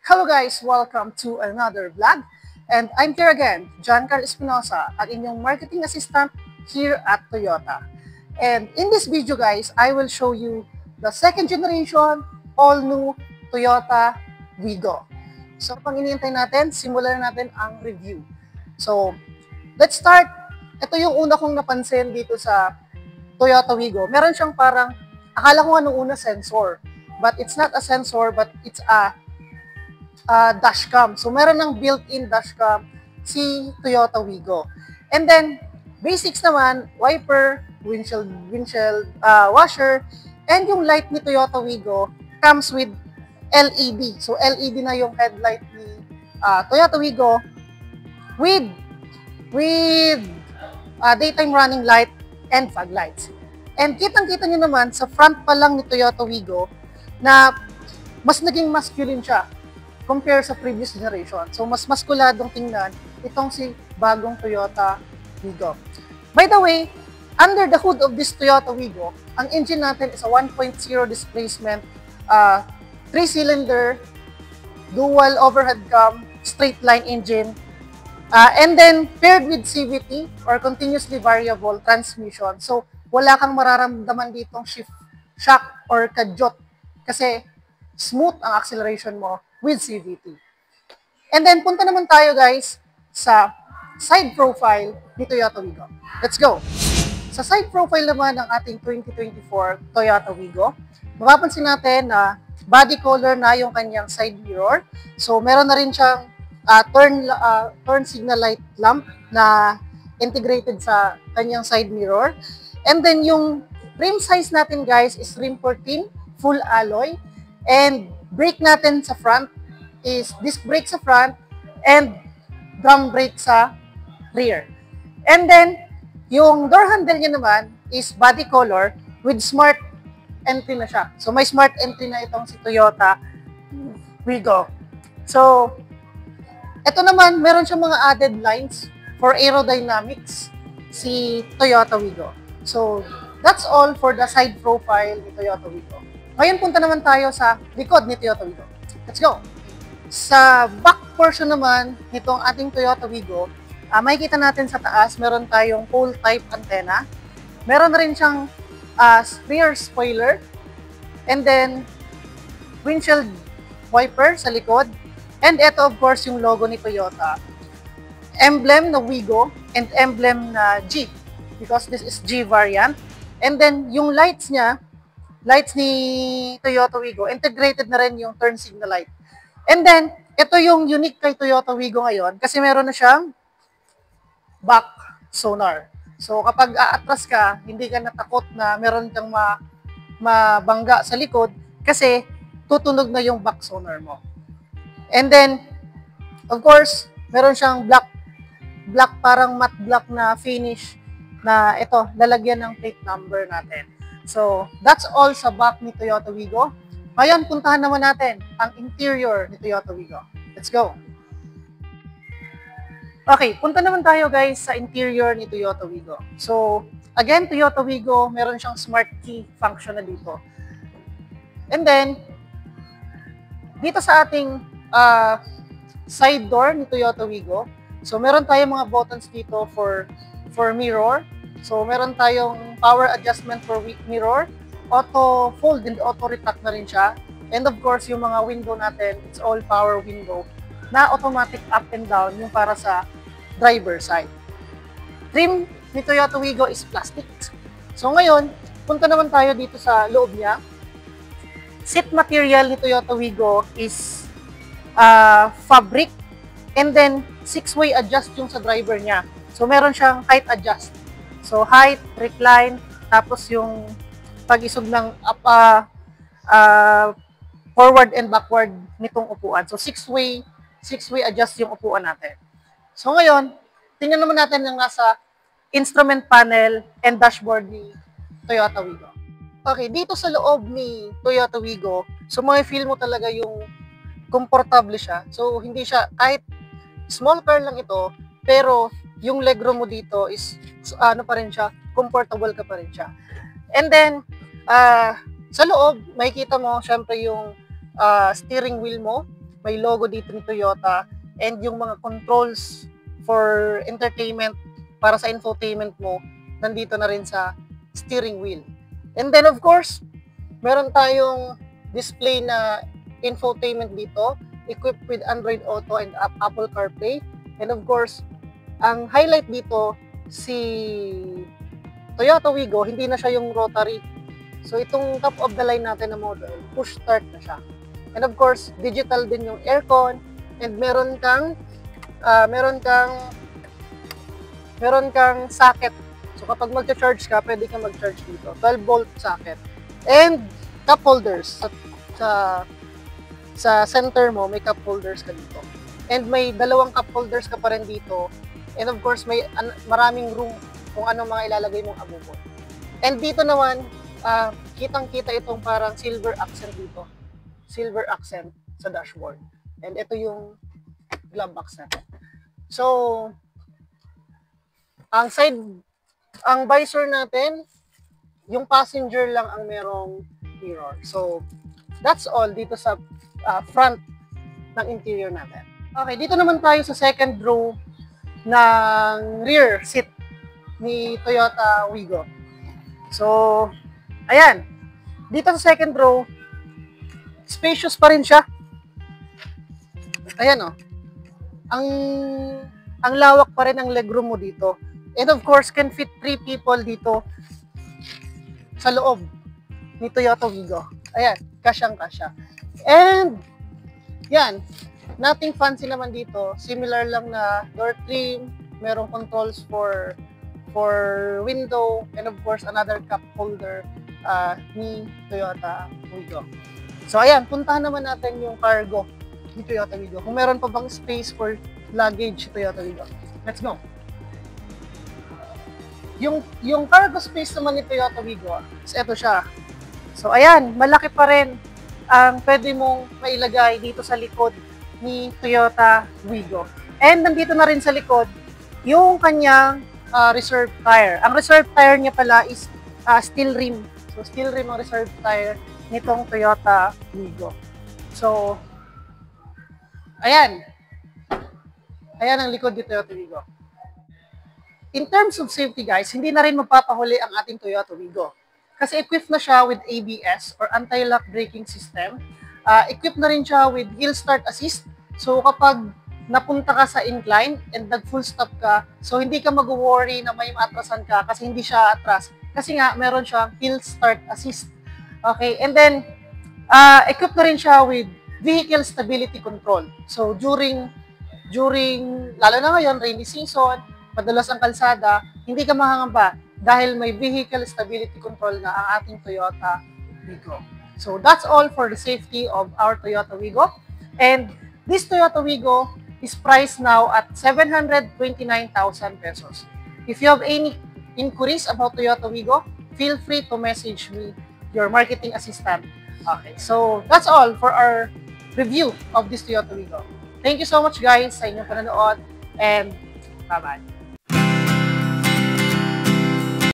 Hello guys! Welcome to another vlog. And I'm here again, John Carl Espinosa, ang inyong marketing assistant here at Toyota. And in this video guys, I will show you the second generation all-new Toyota Wigo. So pang iniintay natin, simulan natin ang review. So let's start. Ito yung una kong napansin dito sa Toyota Wigo. Meron siyang parang, akala ko nga nung una sensor. But it's not a sensor, but it's a dashcam. So, meron ng built-in dashcam si Toyota Wigo. And then, basics naman, wiper, windshield washer, and yung light ni Toyota Wigo comes with LED. So, LED na yung headlight ni Toyota Wigo with daytime running light and fog lights. And kitang-kita nyo naman sa front pa lang ni Toyota Wigo na mas naging masculine siya compare sa previous generation. So, mas maskuladong tingnan itong si bagong Toyota Wigo. By the way, under the hood of this Toyota Wigo, ang engine natin is a 1.0 displacement, 3-cylinder, dual overhead cam, straight line engine, and then paired with CVT or continuously variable transmission. So, wala kang mararamdaman ditong shift shock or kadyot kasi smooth ang acceleration mo with CVT. And then, punta naman tayo guys sa side profile ni Toyota Wigo. Let's go! Sa side profile naman ng ating 2024 Toyota Wigo, mapapansin natin na body color na yung kanyang side mirror. So, meron na rin siyang turn signal light lamp na integrated sa kanyang side mirror. And then, yung rim size natin guys is rim 14, full alloy. And brake natin sa front is disc brake sa front and drum brake sa rear. And then, yung door handle niya naman is body color with smart entry na siya. So, may smart entry na itong si Toyota Wigo. So, ito naman, meron siyang mga added lines for aerodynamics si Toyota Wigo. So, that's all for the side profile ni Toyota Wigo. Ngayon, punta naman tayo sa likod ni Toyota Wigo. Let's go! Sa back portion naman nitong ating Toyota Wigo, makikita natin sa taas, meron tayong pole type antenna. Meron na rin siyang rear spoiler. And then, windshield wiper sa likod. And ito, of course, yung logo ni Toyota. Emblem na Wigo and emblem na G. Because this is G variant. And then, yung lights niya, lights ni Toyota Wigo, integrated na rin yung turn signal light. And then, ito yung unique kay Toyota Wigo ngayon kasi meron na siyang back sonar. So, kapag aatras ka, hindi ka natakot na meron kang mabangga sa likod kasi tutunog na yung back sonar mo. And then, of course, meron siyang black parang matte black na finish na ito, lalagyan ng plate number natin. So, that's all sa back ni Toyota Wigo. Ngayon, puntahan naman natin ang interior ni Toyota Wigo. Let's go! Okay, punta naman tayo guys sa interior ni Toyota Wigo. So, again, Toyota Wigo, meron siyang smart key function na dito. And then, dito sa ating side door ni Toyota Wigo, so meron tayong mga buttons dito for mirror. So, meron tayong power adjustment for mirror, auto fold and auto retract na rin siya. And of course, yung mga window natin, it's all power window na automatic up and down yung para sa driver side. Trim ni Toyota Wigo is plastic. So, ngayon, punta naman tayo dito sa loob niya. Seat material ni Toyota Wigo is fabric and then 6-way adjust yung sa driver niya. So, meron siyang height adjust. So, height, recline, tapos yung pag-isog ng forward and backward nitong upuan. So, six-way adjust yung upuan natin. So, ngayon, tingnan naman natin yung nasa instrument panel and dashboard ni Toyota Wigo. Okay, dito sa loob ni Toyota Wigo, so feel mo talaga yung komportable siya. So, hindi siya, kahit small car lang ito, pero yung legroom mo dito is, ano pa rin siya, comfortable ka pa rin siya. And then, sa loob, makikita mo, syempre yung steering wheel mo, may logo dito ni Toyota, and yung mga controls for entertainment, para sa infotainment mo, nandito na rin sa steering wheel. And then, of course, meron tayong display na infotainment dito, equipped with Android Auto and Apple CarPlay. And of course, ang highlight dito, si Toyota Wigo, hindi na siya yung rotary. So, itong top of the line natin na model, push start na siya. And of course, digital din yung aircon, and meron kang socket. So, kapag mag-charge ka, pwede kang mag-charge dito. 12-volt socket. And cup holders. Sa center mo, may cup holders ka dito. And may dalawang cup holders ka pa rin dito. And of course, may maraming room kung ano mga ilalagay mong abubon. And dito naman, kitang-kita itong parang silver accent dito. Silver accent sa dashboard. And ito yung glove box natin. So, ang visor natin, yung passenger lang ang merong mirror. So, that's all dito sa front ng interior natin. Okay, dito naman tayo sa second row ng rear seat ni Toyota Wigo. So, ayan. Dito sa second row, spacious pa rin siya. Ayan, oh. Ang lawak pa rin ang legroom mo dito. And of course, can fit 3 people dito sa loob ni Toyota Wigo. Ayan, kasyang-kasya. And, yan, nothing fancy naman dito. Similar lang na door trim, merong controls for window, and of course, another cup holder ni Toyota Wigo. So, ayan, puntahan naman natin yung cargo ni Toyota Wigo. Kung meron pa bang space for luggage si Toyota Wigo. Let's go! Yung cargo space naman ni Toyota Wigo, ito siya. So, ayan, malaki pa rin ang pwede mong mailagay dito sa likod ni Toyota Wigo. And nandito na rin sa likod, yung kanyang reserve tire. Ang reserve tire niya pala is steel rim. So, steel rim ang reserve tire nitong Toyota Wigo. So, ayan. Ayan ang likod ni Toyota Wigo. In terms of safety, guys, hindi na rin magpapahuli ang ating Toyota Wigo. Kasi equipped na siya with ABS or anti-lock braking system. Equipped na rin siya with hill start assist. So kapag napunta ka sa incline and nag-full stop ka, so hindi ka mag-worry na may maatrasan ka kasi hindi siya atras. Kasi nga, meron siyang hill start assist. Okay, and then, equipped na rin siya with vehicle stability control. So during lalo na ngayon, rainy season, madalas ang kalsada, hindi ka mahangamba dahil may vehicle stability control na ang ating Toyota Wigo. So that's all for the safety of our Toyota Wigo. And this Toyota Wigo is priced now at 729,000 pesos. If you have any inquiries about Toyota Wigo, feel free to message me, your marketing assistant. Okay, so that's all for our review of this Toyota Wigo. Thank you so much guys sa inyong panonood and bye-bye.